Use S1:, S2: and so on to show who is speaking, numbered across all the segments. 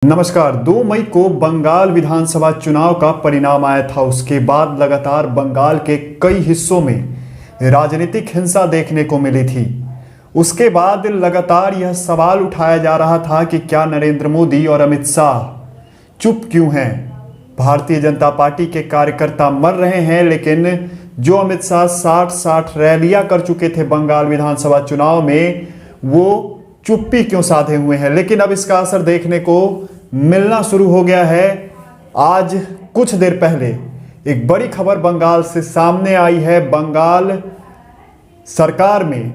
S1: नमस्कार। 2 मई को बंगाल विधानसभा चुनाव का परिणाम आया था। उसके बाद लगातार बंगाल के कई हिस्सों में राजनीतिक हिंसा देखने को मिली थी। उसके बाद लगातार यह सवाल उठाया जा रहा था कि क्या नरेंद्र मोदी और अमित शाह चुप क्यों हैं। भारतीय जनता पार्टी के कार्यकर्ता मर रहे हैं, लेकिन जो अमित शाह 60 रैलियां कर चुके थे बंगाल विधानसभा चुनाव में, वो चुप्पी क्यों साधे हुए हैं। लेकिन अब इसका असर देखने को मिलना शुरू हो गया है। आज कुछ देर पहले एक बड़ी खबर बंगाल से सामने आई है। बंगाल सरकार में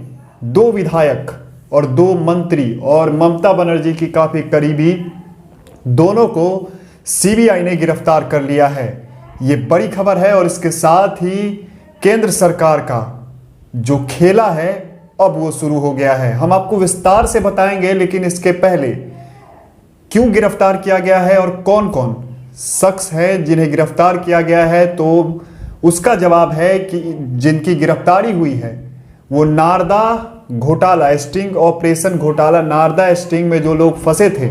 S1: 2 विधायक और 2 मंत्री और ममता बनर्जी की काफी करीबी दोनों को सीबीआई ने गिरफ्तार कर लिया है। ये बड़ी खबर है और इसके साथ ही केंद्र सरकार का जो खेला है अब वो शुरू हो गया है। हम आपको विस्तार से बताएंगे, लेकिन इसके पहले क्यों गिरफ्तार किया गया है और कौन कौन शख्स है जिन्हें गिरफ्तार किया गया है, तो उसका जवाब है कि जिनकी गिरफ्तारी हुई है वो नारदा घोटाला, स्टिंग ऑपरेशन घोटाला, नारदा स्टिंग में जो लोग फंसे थे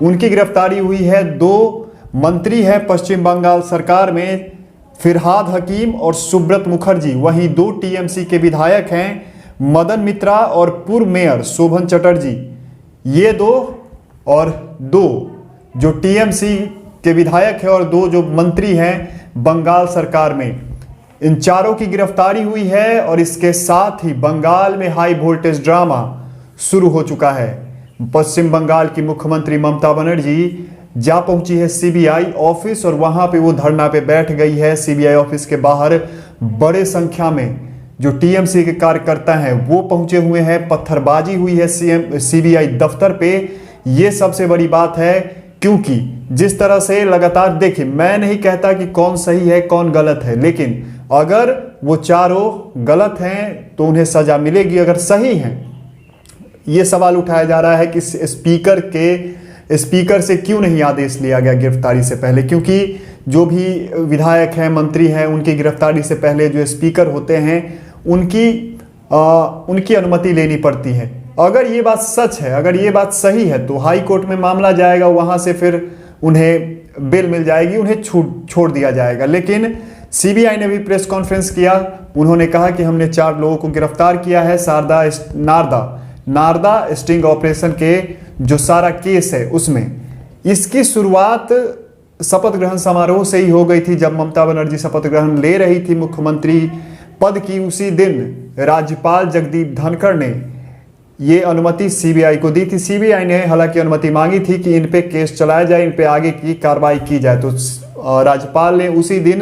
S1: उनकी गिरफ्तारी हुई है। 2 मंत्री हैं पश्चिम बंगाल सरकार में, फिरहाद हकीम और सुब्रत मुखर्जी। वहीं 2 टीएमसी के विधायक हैं, मदन मित्रा और पूर्व मेयर शोभन चटर्जी। ये 2 और 2 जो टीएमसी के विधायक हैं और 2 जो मंत्री हैं बंगाल सरकार में, इन चारों की गिरफ्तारी हुई है। और इसके साथ ही बंगाल में हाई वोल्टेज ड्रामा शुरू हो चुका है। पश्चिम बंगाल की मुख्यमंत्री ममता बनर्जी जा पहुंची है सीबीआई ऑफिस और वहां पे वो धरना पे बैठ गई है। सीबीआई ऑफिस के बाहर बड़े संख्या में जो टीएमसी के कार्यकर्ता हैं वो पहुंचे हुए हैं। पत्थरबाजी हुई है सीबीआई दफ्तर पे। ये सबसे बड़ी बात है, क्योंकि जिस तरह से लगातार, देखिए, मैं नहीं कहता कि कौन सही है कौन गलत है, लेकिन अगर वो चारों गलत हैं तो उन्हें सजा मिलेगी। अगर सही हैं, ये सवाल उठाया जा रहा है कि स्पीकर से क्यों नहीं आदेश लिया गया गिरफ्तारी से पहले, क्योंकि जो भी विधायक हैं, मंत्री हैं, उनकी गिरफ्तारी से पहले जो स्पीकर होते हैं उनकी अनुमति लेनी पड़ती है। अगर ये बात सच है, अगर ये बात सही है, तो हाई कोर्ट में मामला जाएगा, वहां से फिर उन्हें बेल मिल जाएगी, उन्हें छोड़ दिया जाएगा। लेकिन सीबीआई ने भी प्रेस कॉन्फ्रेंस किया। उन्होंने कहा कि हमने 4 लोगों को गिरफ्तार किया है नारदा स्टिंग ऑपरेशन के जो सारा केस है उसमें। इसकी शुरुआत शपथ ग्रहण समारोह से ही हो गई थी। जब ममता बनर्जी शपथ ग्रहण ले रही थी मुख्यमंत्री पद की, उसी दिन राज्यपाल जगदीप धनखड़ ने ये अनुमति सीबीआई को दी थी। सीबीआई ने हालांकि अनुमति मांगी थी कि इन पे केस चलाया जाए, इन पे आगे की कार्रवाई की जाए, तो राज्यपाल ने उसी दिन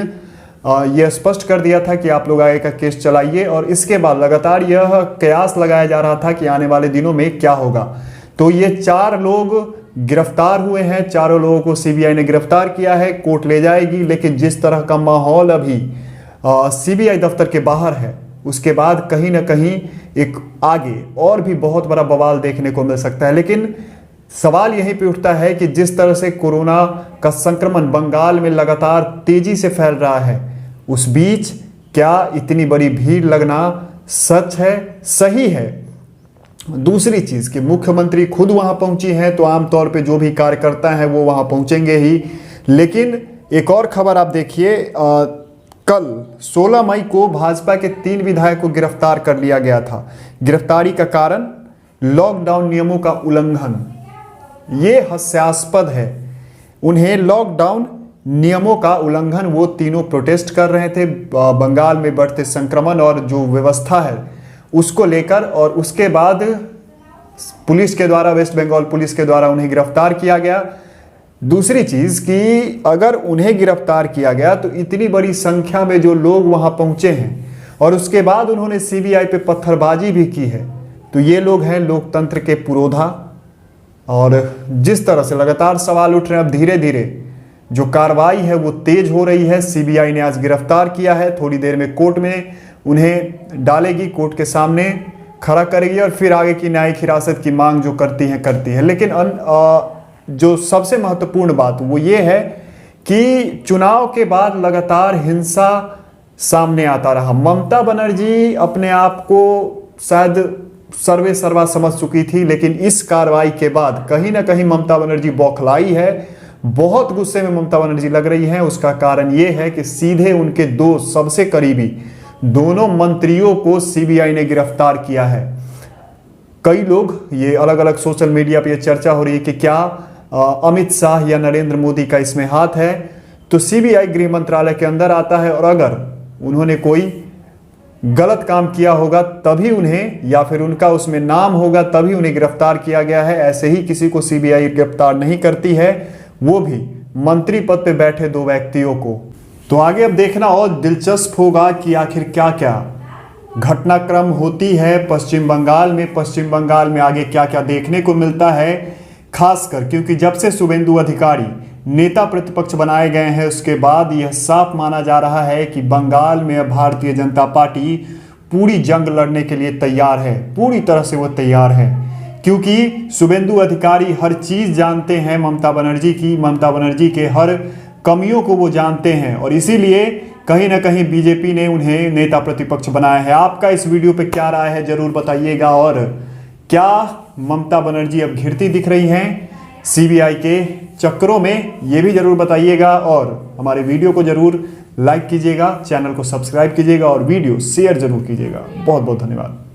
S1: यह स्पष्ट कर दिया था कि आप लोग आगे का केस चलाइए। और इसके बाद लगातार यह कयास लगाया जा रहा था कि आने वाले दिनों में क्या होगा। तो ये 4 लोग गिरफ्तार हुए हैं, चारों लोगों को सीबीआई ने गिरफ्तार किया है, कोर्ट ले जाएगी। लेकिन जिस तरह का माहौल अभी सीबीआई दफ्तर के बाहर है, उसके बाद कहीं ना कहीं एक आगे और भी बहुत बड़ा बवाल देखने को मिल सकता है। लेकिन सवाल यहीं पे उठता है कि जिस तरह से कोरोना का संक्रमण बंगाल में लगातार तेजी से फैल रहा है, उस बीच क्या इतनी बड़ी भीड़ लगना सच है, सही है? दूसरी चीज कि मुख्यमंत्री खुद वहां पहुंची हैं, तो आमतौर पे जो भी कार्यकर्ता हैं वो वहां पहुंचेंगे ही। लेकिन एक और खबर आप देखिए, कल 16 मई को भाजपा के 3 विधायक को गिरफ्तार कर लिया गया था। गिरफ्तारी का कारण लॉकडाउन नियमों का उल्लंघन। ये हास्यास्पद है। उन्हें लॉकडाउन नियमों का उल्लंघन, वो तीनों प्रोटेस्ट कर रहे थे बंगाल में बढ़ते संक्रमण और जो व्यवस्था है उसको लेकर, और उसके बाद पुलिस के द्वारा, वेस्ट बंगाल पुलिस के द्वारा उन्हें गिरफ्तार किया गया। दूसरी चीज कि अगर उन्हें गिरफ्तार किया गया तो इतनी बड़ी संख्या में जो लोग वहां पहुंचे हैं और उसके बाद उन्होंने सीबीआई पे पत्थरबाजी भी की है, तो ये लोग हैं लोकतंत्र के पुरोधा। और जिस तरह से लगातार सवाल उठ रहे हैं, अब धीरे धीरे जो कार्रवाई है वो तेज हो रही है। सीबीआई ने आज गिरफ्तार किया है, थोड़ी देर में कोर्ट में उन्हें डालेगी, कोर्ट के सामने खड़ा करेगी और फिर आगे की न्यायिक हिरासत की मांग जो करती है। लेकिन जो सबसे महत्वपूर्ण बात वो ये है कि चुनाव के बाद लगातार हिंसा सामने आता रहा। ममता बनर्जी अपने आप को शायद सर्वे सर्वा समझ चुकी थी, लेकिन इस कार्रवाई के बाद कहीं ना कहीं ममता बनर्जी बौखलाई है, बहुत गुस्से में ममता बनर्जी लग रही है। उसका कारण यह है कि सीधे उनके दो सबसे करीबी दोनों मंत्रियों को सीबीआई ने गिरफ्तार किया है। कई लोग ये अलग अलग सोशल मीडिया पे चर्चा हो रही है कि क्या अमित शाह या नरेंद्र मोदी का इसमें हाथ है। तो सीबीआई गृह मंत्रालय के अंदर आता है और अगर उन्होंने कोई गलत काम किया होगा तभी उन्हें, या फिर उनका उसमें नाम होगा तभी उन्हें गिरफ्तार किया गया है। ऐसे ही किसी को सीबीआई गिरफ्तार नहीं करती है, वो भी मंत्री पद पे बैठे दो व्यक्तियों को। तो आगे अब देखना और दिलचस्प होगा कि आखिर क्या क्या घटनाक्रम होती है पश्चिम बंगाल में। पश्चिम बंगाल में आगे क्या क्या देखने को मिलता है, खासकर क्योंकि जब से शुभेंदु अधिकारी नेता प्रतिपक्ष बनाए गए हैं उसके बाद यह साफ माना जा रहा है कि बंगाल में भारतीय जनता पार्टी पूरी जंग लड़ने के लिए तैयार है, पूरी तरह से वो तैयार है। क्योंकि शुभेंदु अधिकारी हर चीज जानते हैं ममता बनर्जी की, ममता बनर्जी के हर कमियों को वो जानते हैं और इसीलिए कहीं ना कहीं बीजेपी ने उन्हें नेता प्रतिपक्ष बनाया है। आपका इस वीडियो पे क्या राय है जरूर बताइएगा, और क्या ममता बनर्जी अब घिरती दिख रही हैं सीबीआई के चक्करों में, ये भी जरूर बताइएगा। और हमारे वीडियो को जरूर लाइक कीजिएगा, चैनल को सब्सक्राइब कीजिएगा और वीडियो शेयर जरूर कीजिएगा। बहुत बहुत धन्यवाद।